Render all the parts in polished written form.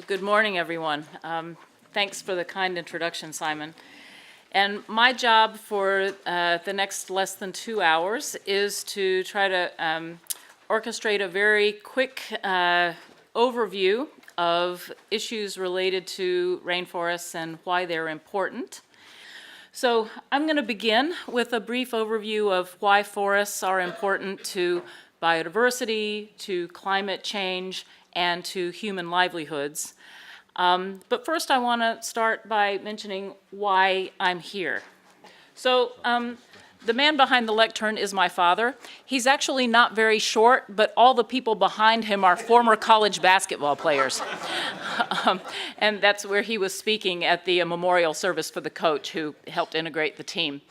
Well, good morning, everyone. Thanks for the kind introduction, Simon. And my job for the next less than 2 hours is to try to orchestrate a very quick overview of issues related to rainforests and why they're important. So I'm going to begin with a brief overview of why forests are important to biodiversity, to climate change, and to human livelihoods. But first I want to start by mentioning why I'm here. So the man behind the lectern is my father. He's actually not very short, but all the people behind him are former college basketball players. And that's where he was speaking at the memorial service for the coach who helped integrate the team.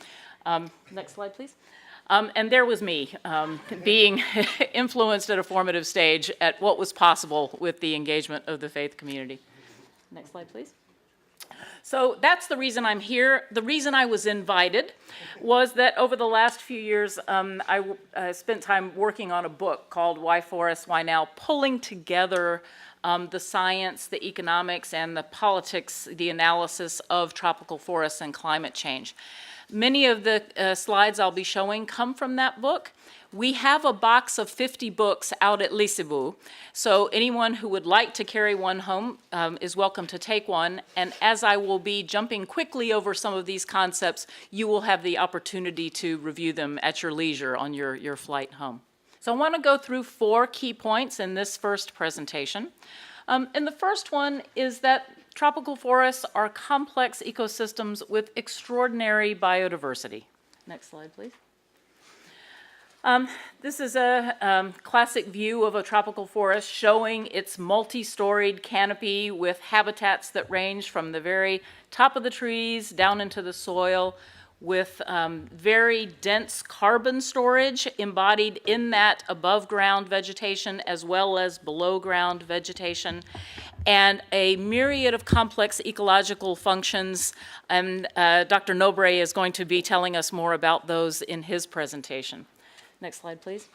Next slide, please. And there was me, being influenced at a formative stage at what was possible with the engagement of the faith community. Next slide, please. So that's the reason I'm here. The reason I was invited was that over the last few years, I spent time working on a book called Why Forests, Why Now, pulling together the science, the economics, and the politics, the analysis of tropical forests and climate change. Many of the slides I'll be showing come from that book. We have a box of 50 books out at Lisebu, so anyone who would like to carry one home is welcome to take one. And as I will be jumping quickly over some of these concepts, you will have the opportunity to review them at your leisure on your flight home. So I want to go through 4 key points in this first presentation. And the first one is that tropical forests are complex ecosystems with extraordinary biodiversity. Next slide, please. This is a classic view of a tropical forest showing its multi-storied canopy with habitats that range from the very top of the trees down into the soil, with very dense carbon storage embodied in that above ground vegetation as well as below ground vegetation, and a myriad of complex ecological functions, and Dr. Nobre is going to be telling us more about those in his presentation. Next slide, please.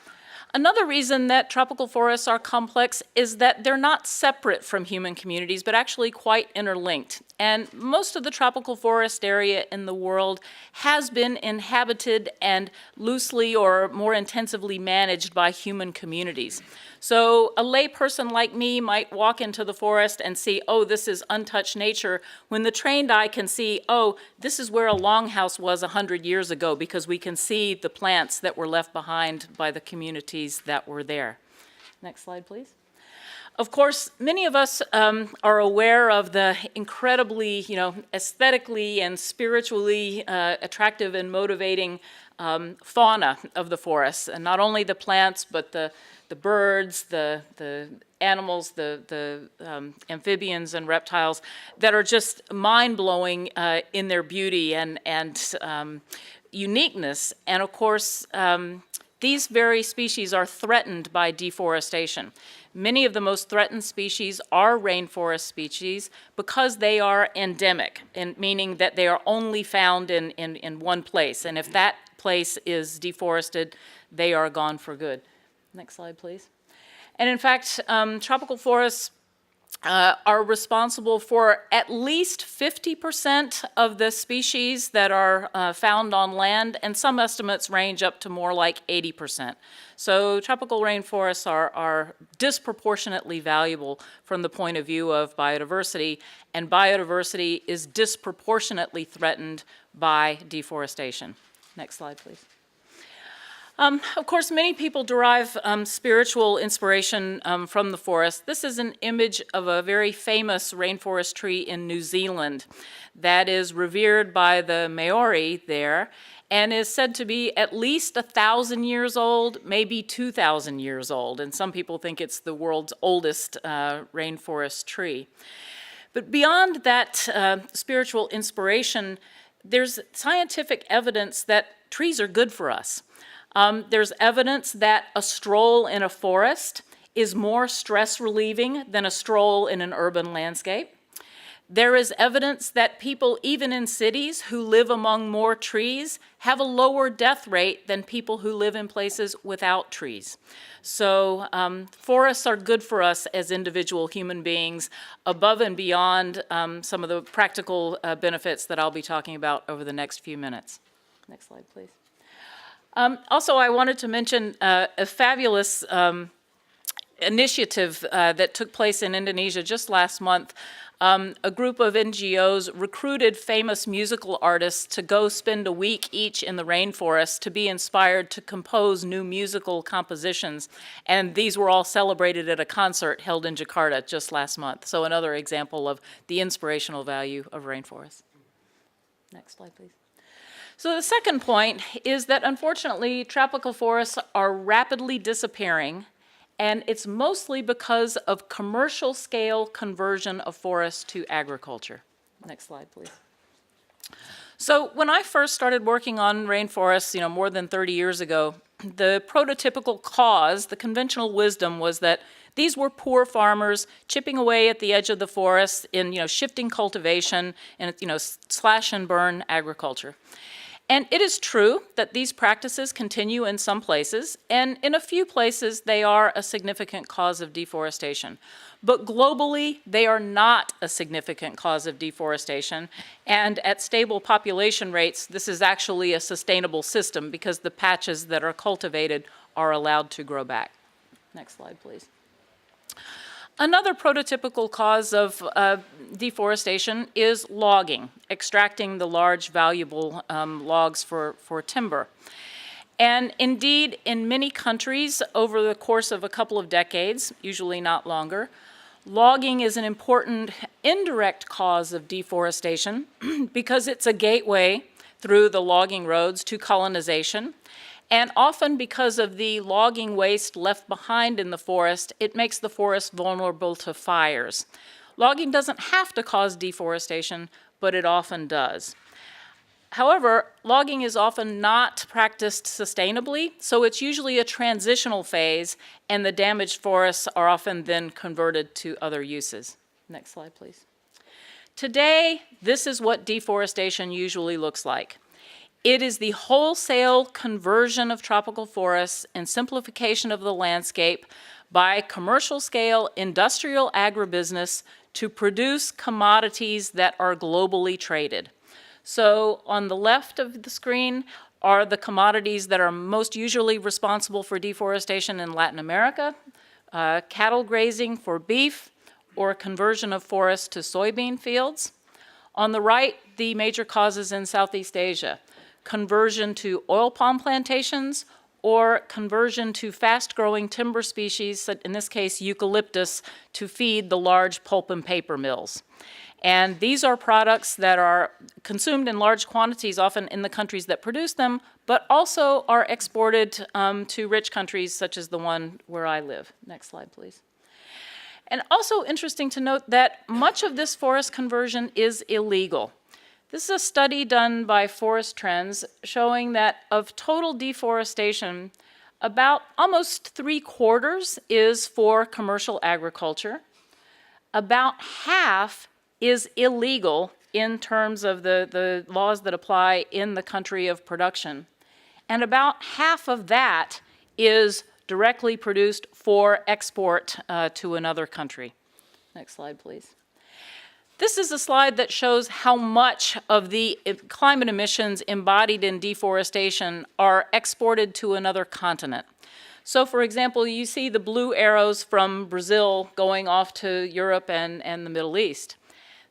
Another reason that tropical forests are complex is that they're not separate from human communities, but actually quite interlinked. And most of the tropical forest area in the world has been inhabited and loosely or more intensively managed by human communities. So a layperson like me might walk into the forest and see, oh, this is untouched nature, when the trained eye can see, oh, this is where a longhouse was 100 years ago, because we can see the plants that were left behind by the communities that were there. Next slide, please. Of course, many of us are aware of the incredibly, aesthetically and spiritually attractive and motivating fauna of the forests, and not only the plants, but the birds, the animals, the amphibians and reptiles that are just mind-blowing in their beauty and uniqueness. And of course, these very species are threatened by deforestation. Many of the most threatened species are rainforest species because they are endemic, meaning that they are only found in one place. And if that place is deforested, they are gone for good. Next slide, please. And in fact, tropical forests are responsible for at least 50% of the species that are found on land, and some estimates range up to more like 80%. So tropical rainforests are disproportionately valuable from the point of view of biodiversity, and biodiversity is disproportionately threatened by deforestation. Next slide, please. Of course, many people derive spiritual inspiration from the forest. This is an image of a very famous rainforest tree in New Zealand that is revered by the Maori there and is said to be at least 1,000 years old, maybe 2,000 years old. And some people think it's the world's oldest rainforest tree. But beyond that spiritual inspiration, there's scientific evidence that trees are good for us. There's evidence that a stroll in a forest is more stress relieving than a stroll in an urban landscape. There is evidence that people, even in cities, who live among more trees have a lower death rate than people who live in places without trees. So forests are good for us as individual human beings, above and beyond some of the practical benefits that I'll be talking about over the next few minutes. Next slide, please. Also, I wanted to mention a fabulous initiative that took place in Indonesia just last month. A group of NGOs recruited famous musical artists to go spend a week each in the rainforest to be inspired to compose new musical compositions. And these were all celebrated at a concert held in Jakarta just last month. So another example of the inspirational value of rainforests. Next slide, please. So the second point is that unfortunately tropical forests are rapidly disappearing, and it's mostly because of commercial scale conversion of forests to agriculture. Next slide, please. So when I first started working on rainforests, more than 30 years ago, the prototypical cause, the conventional wisdom was that these were poor farmers chipping away at the edge of the forest in, shifting cultivation and, slash and burn agriculture. And it is true that these practices continue in some places, and in a few places they are a significant cause of deforestation. But globally, they are not a significant cause of deforestation, and at stable population rates, this is actually a sustainable system because the patches that are cultivated are allowed to grow back. Next slide, please. Another prototypical cause of deforestation is logging, extracting the large valuable logs for timber. And indeed, in many countries, over the course of a couple of decades, usually not longer, logging is an important indirect cause of deforestation because it's a gateway through the logging roads to colonization. And often because of the logging waste left behind in the forest, it makes the forest vulnerable to fires. Logging doesn't have to cause deforestation, but it often does. However, logging is often not practiced sustainably, so it's usually a transitional phase, and the damaged forests are often then converted to other uses. Next slide, please. Today, this is what deforestation usually looks like. It is the wholesale conversion of tropical forests and simplification of the landscape by commercial scale industrial agribusiness to produce commodities that are globally traded. So on the left of the screen are the commodities that are most usually responsible for deforestation in Latin America, cattle grazing for beef, or conversion of forests to soybean fields. On the right, the major causes in Southeast Asia. Conversion to oil palm plantations, or conversion to fast-growing timber species, in this case eucalyptus, to feed the large pulp and paper mills. And these are products that are consumed in large quantities, often in the countries that produce them, but also are exported to rich countries such as the one where I live. Next slide, please. And also interesting to note that much of this forest conversion is illegal. This is a study done by Forest Trends showing that of total deforestation, about almost 3/4 is for commercial agriculture. About half is illegal in terms of the laws that apply in the country of production. And about half of that is directly produced for export to another country. Next slide, please. This is a slide that shows how much of the climate emissions embodied in deforestation are exported to another continent. So for example, you see the blue arrows from Brazil going off to Europe and the Middle East.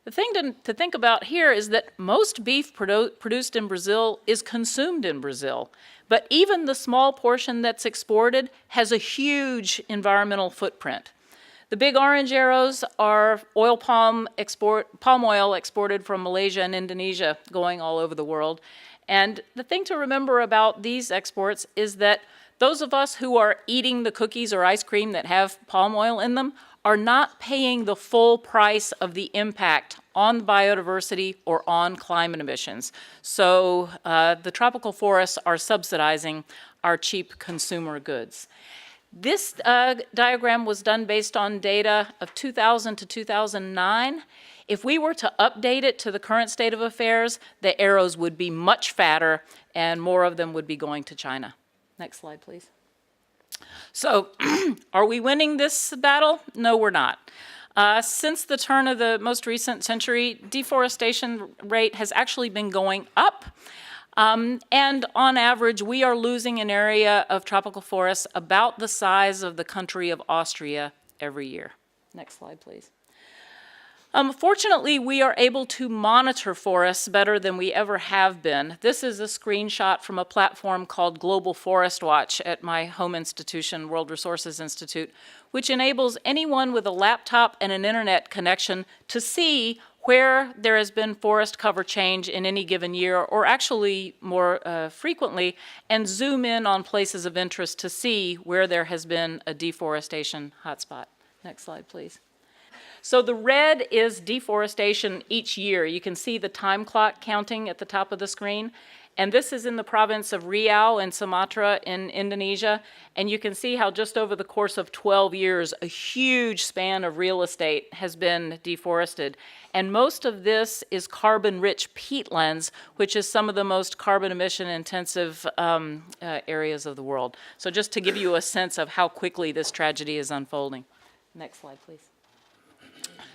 The thing to think about here is that most beef produced in Brazil is consumed in Brazil, but even the small portion that's exported has a huge environmental footprint. The big orange arrows are palm oil exported from Malaysia and Indonesia going all over the world. And the thing to remember about these exports is that those of us who are eating the cookies or ice cream that have palm oil in them are not paying the full price of the impact on biodiversity or on climate emissions. So the tropical forests are subsidizing our cheap consumer goods. This diagram was done based on data of 2000 to 2009. If we were to update it to the current state of affairs, the arrows would be much fatter and more of them would be going to China. Next slide, please. So, are we winning this battle? No, we're not. Since the turn of the most recent century, deforestation rate has actually been going up. And on average, we are losing an area of tropical forests about the size of the country of Austria every year. Next slide, please. Fortunately, we are able to monitor forests better than we ever have been. This is a screenshot from a platform called Global Forest Watch at my home institution, World Resources Institute, which enables anyone with a laptop and an internet connection to see where there has been forest cover change in any given year, or actually more frequently, and zoom in on places of interest to see where there has been a deforestation hotspot. Next slide, please. So the red is deforestation each year. You can see the time clock counting at the top of the screen. And this is in the province of Riau in Sumatra in Indonesia. And you can see how just over the course of 12 years, a huge span of real estate has been deforested. And most of this is carbon-rich peatlands, which is some of the most carbon emission-intensive areas of the world. So just to give you a sense of how quickly this tragedy is unfolding. Next slide, please.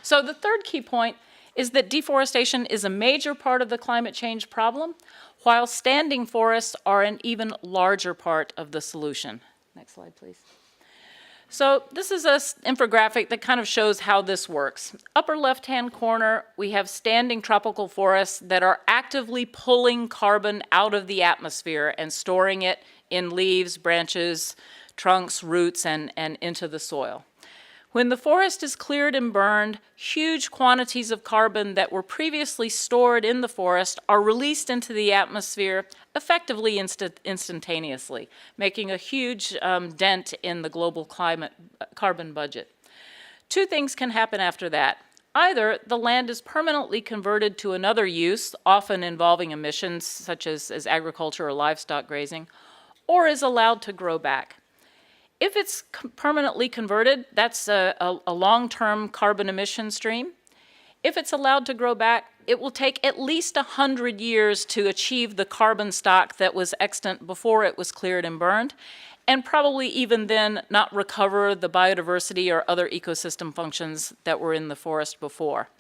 So the third key point is that deforestation is a major part of the climate change problem, while standing forests are an even larger part of the solution. Next slide, please. So this is an infographic that kind of shows how this works. Upper left-hand corner, we have standing tropical forests that are actively pulling carbon out of the atmosphere and storing it in leaves, branches, trunks, roots, and into the soil. When the forest is cleared and burned, huge quantities of carbon that were previously stored in the forest are released into the atmosphere effectively instantaneously, making a huge dent in the global carbon budget. Two things can happen after that. Either the land is permanently converted to another use, often involving emissions such as agriculture or livestock grazing, or is allowed to grow back. If it's permanently converted, that's a long-term carbon emission stream. If it's allowed to grow back, it will take at least 100 years to achieve the carbon stock that was extant before it was cleared and burned, and probably even then not recover the biodiversity or other ecosystem functions that were in the forest before.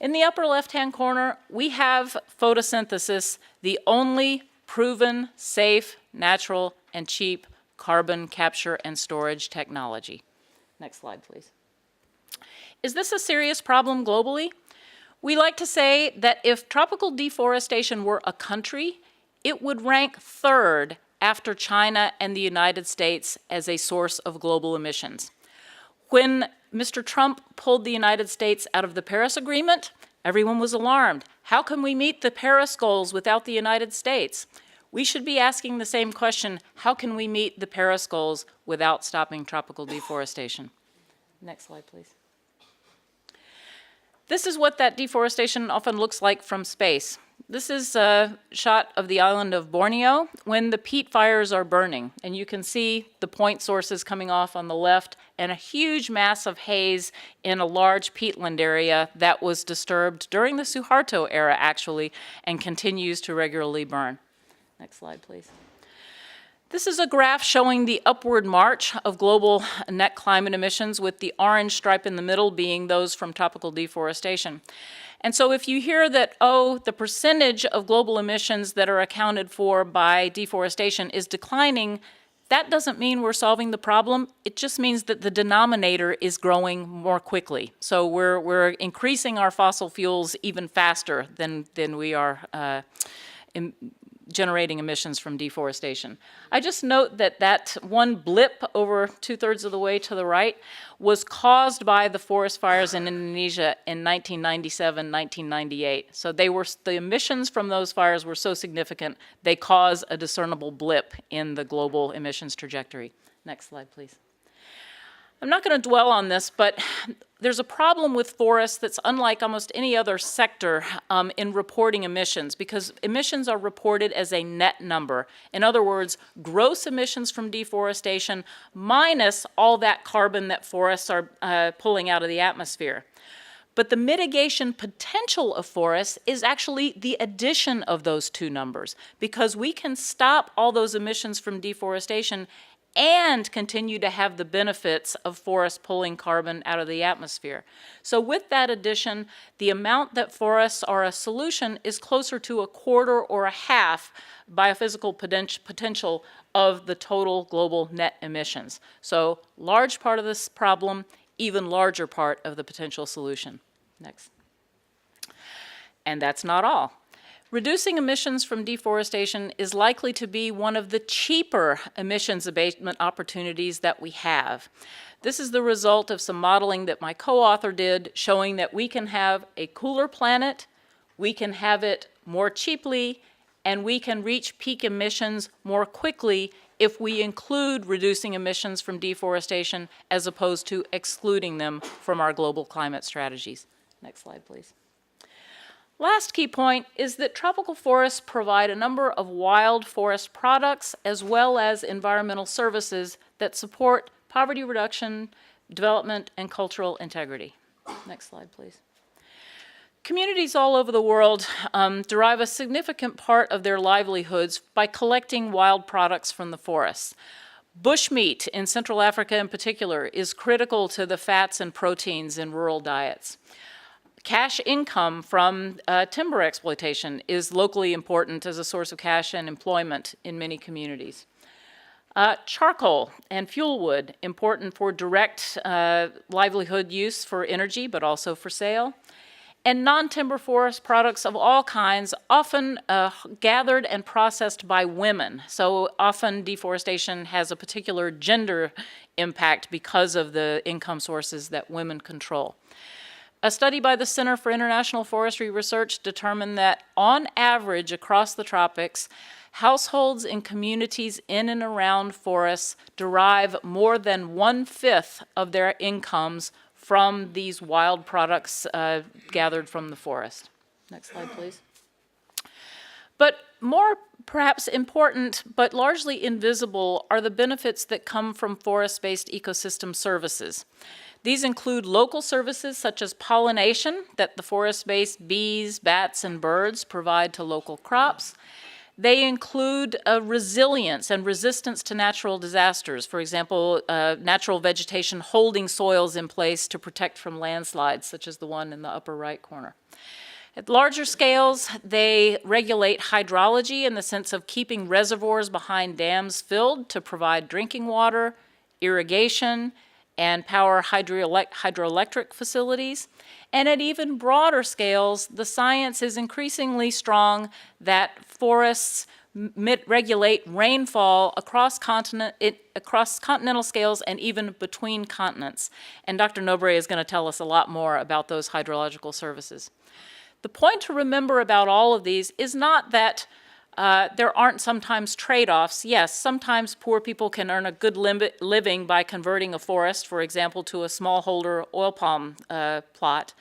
In the upper left-hand corner, we have photosynthesis, the only proven, safe, natural, and cheap carbon capture and storage technology. Next slide, please. Is this a serious problem globally? We like to say that if tropical deforestation were a country, it would rank third after China and the United States as a source of global emissions. When Mr. Trump pulled the United States out of the Paris Agreement, everyone was alarmed. How can we meet the Paris goals without the United States? We should be asking the same question, how can we meet the Paris goals without stopping tropical deforestation? Next slide, please. This is what that deforestation often looks like from space. This is a shot of the island of Borneo when the peat fires are burning. And you can see the point sources coming off on the left and a huge mass of haze in a large peatland area that was disturbed during the Suharto era, actually, and continues to regularly burn. Next slide, please. This is a graph showing the upward march of global net climate emissions, with the orange stripe in the middle being those from tropical deforestation. And so if you hear that, oh, the percentage of global emissions that are accounted for by deforestation is declining, that doesn't mean we're solving the problem. It just means that the denominator is growing more quickly. So we're increasing our fossil fuels even faster than we are generating emissions from deforestation. I just note that that one blip over 2/3 of the way to the right was caused by the forest fires in Indonesia in 1997, 1998. So the emissions from those fires were so significant, they cause a discernible blip in the global emissions trajectory. Next slide, please. I'm not going to dwell on this, but there's a problem with forests that's unlike almost any other sector in reporting emissions, because emissions are reported as a net number. In other words, gross emissions from deforestation minus all that carbon that forests are pulling out of the atmosphere. But the mitigation potential of forests is actually the addition of those two numbers, because we can stop all those emissions from deforestation and continue to have the benefits of forests pulling carbon out of the atmosphere. So with that addition, the amount that forests are a solution is closer to a quarter or a half biophysical potential of the total global net emissions. So large part of this problem, even larger part of the potential solution. Next. And that's not all. Reducing emissions from deforestation is likely to be one of the cheaper emissions abatement opportunities that we have. This is the result of some modeling that my co-author did, showing that we can have a cooler planet, we can have it more cheaply, and we can reach peak emissions more quickly if we include reducing emissions from deforestation as opposed to excluding them from our global climate strategies. Next slide, please. Last key point is that tropical forests provide a number of wild forest products as well as environmental services that support poverty reduction, development, and cultural integrity. Next slide, please. Communities all over the world derive a significant part of their livelihoods by collecting wild products from the forests. Bushmeat in Central Africa in particular is critical to the fats and proteins in rural diets. Cash income from timber exploitation is locally important as a source of cash and employment in many communities. Charcoal and fuel wood, important for direct livelihood use for energy, but also for sale. And non-timber forest products of all kinds, often gathered and processed by women. So often deforestation has a particular gender impact because of the income sources that women control. A study by the Center for International Forestry Research determined that on average across the tropics, households in communities in and around forests derive more than 1/5 of their incomes from these wild products gathered from the forest. Next slide, please. But more perhaps important, but largely invisible, are the benefits that come from forest-based ecosystem services. These include local services such as pollination that the forest-based bees, bats, and birds provide to local crops. They include resilience and resistance to natural disasters. For example, natural vegetation holding soils in place to protect from landslides, such as the one in the upper right corner. At larger scales, they regulate hydrology in the sense of keeping reservoirs behind dams filled to provide drinking water, irrigation, and power hydroelectric facilities. And at even broader scales, the science is increasingly strong that forests regulate rainfall across continental scales and even between continents. And Dr. Nobre is going to tell us a lot more about those hydrological services. The point to remember about all of these is not that there aren't sometimes trade-offs. Yes, sometimes poor people can earn a good living by converting a forest, for example, to a smallholder oil palm plot.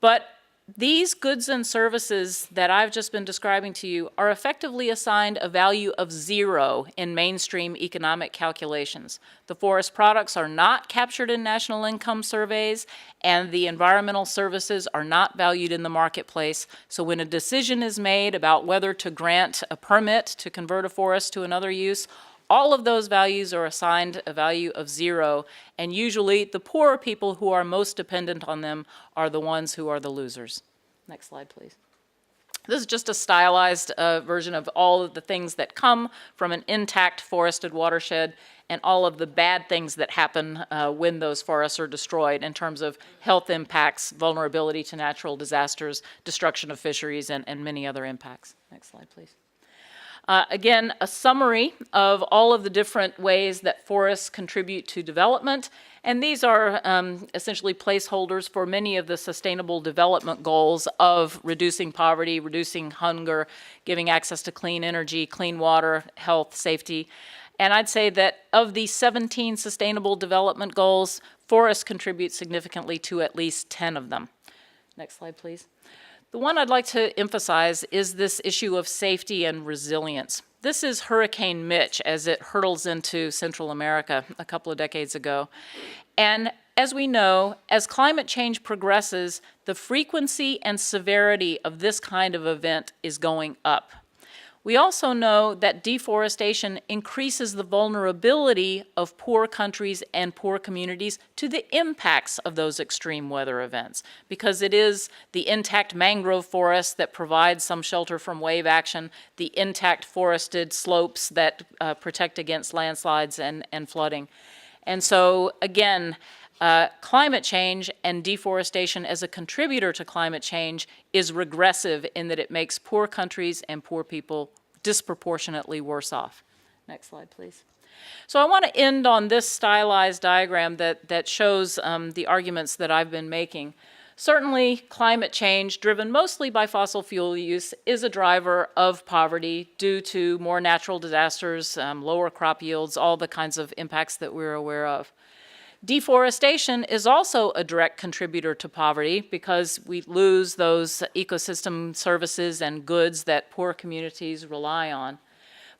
But these goods and services that I've just been describing to you are effectively assigned a value of 0 in mainstream economic calculations. The forest products are not captured in national income surveys, and the environmental services are not valued in the marketplace. So when a decision is made about whether to grant a permit to convert a forest to another use, all of those values are assigned a value of 0, and usually the poorer people who are most dependent on them are the ones who are the losers. Next slide, please. This is just a stylized version of all of the things that come from an intact forested watershed and all of the bad things that happen when those forests are destroyed in terms of health impacts, vulnerability to natural disasters, destruction of fisheries, and many other impacts. Next slide, please. Again, a summary of all of the different ways that forests contribute to development. And these are essentially placeholders for many of the sustainable development goals of reducing poverty, reducing hunger, giving access to clean energy, clean water, health, safety. And I'd say that of the 17 Sustainable Development Goals, forests contribute significantly to at least 10 of them. Next slide, please. The one I'd like to emphasize is this issue of safety and resilience. This is Hurricane Mitch as it hurtles into Central America a couple of decades ago. And as we know, as climate change progresses, the frequency and severity of this kind of event is going up. We also know that deforestation increases the vulnerability of poor countries and poor communities to the impacts of those extreme weather events, because it is the intact mangrove forest that provides some shelter from wave action, the intact forested slopes that protect against landslides and flooding. And so, again, climate change and deforestation as a contributor to climate change is regressive in that it makes poor countries and poor people disproportionately worse off. Next slide, please. So I want to end on this stylized diagram that shows the arguments that I've been making. Certainly, climate change, driven mostly by fossil fuel use, is a driver of poverty due to more natural disasters, lower crop yields, all the kinds of impacts that we're aware of. Deforestation is also a direct contributor to poverty because we lose those ecosystem services and goods that poor communities rely on.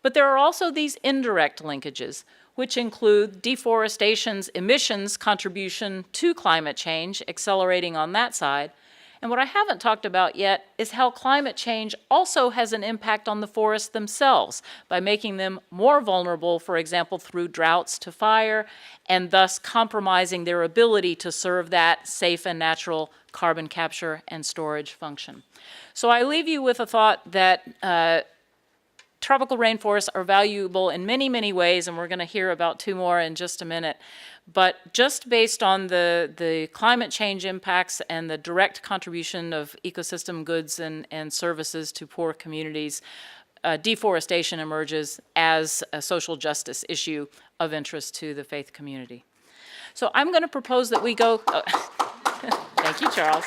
But there are also these indirect linkages, which include deforestation's emissions contribution to climate change, accelerating on that side. And what I haven't talked about yet is how climate change also has an impact on the forests themselves by making them more vulnerable, for example, through droughts to fire, and thus compromising their ability to serve that safe and natural carbon capture and storage function. So I leave you with a thought that tropical rainforests are valuable in many, many ways, and we're going to hear about two more in just a minute. But just based on the climate change impacts and the direct contribution of ecosystem goods and services to poor communities, deforestation emerges as a social justice issue of interest to the faith community. So I'm going to propose that we go... thank you, Charles.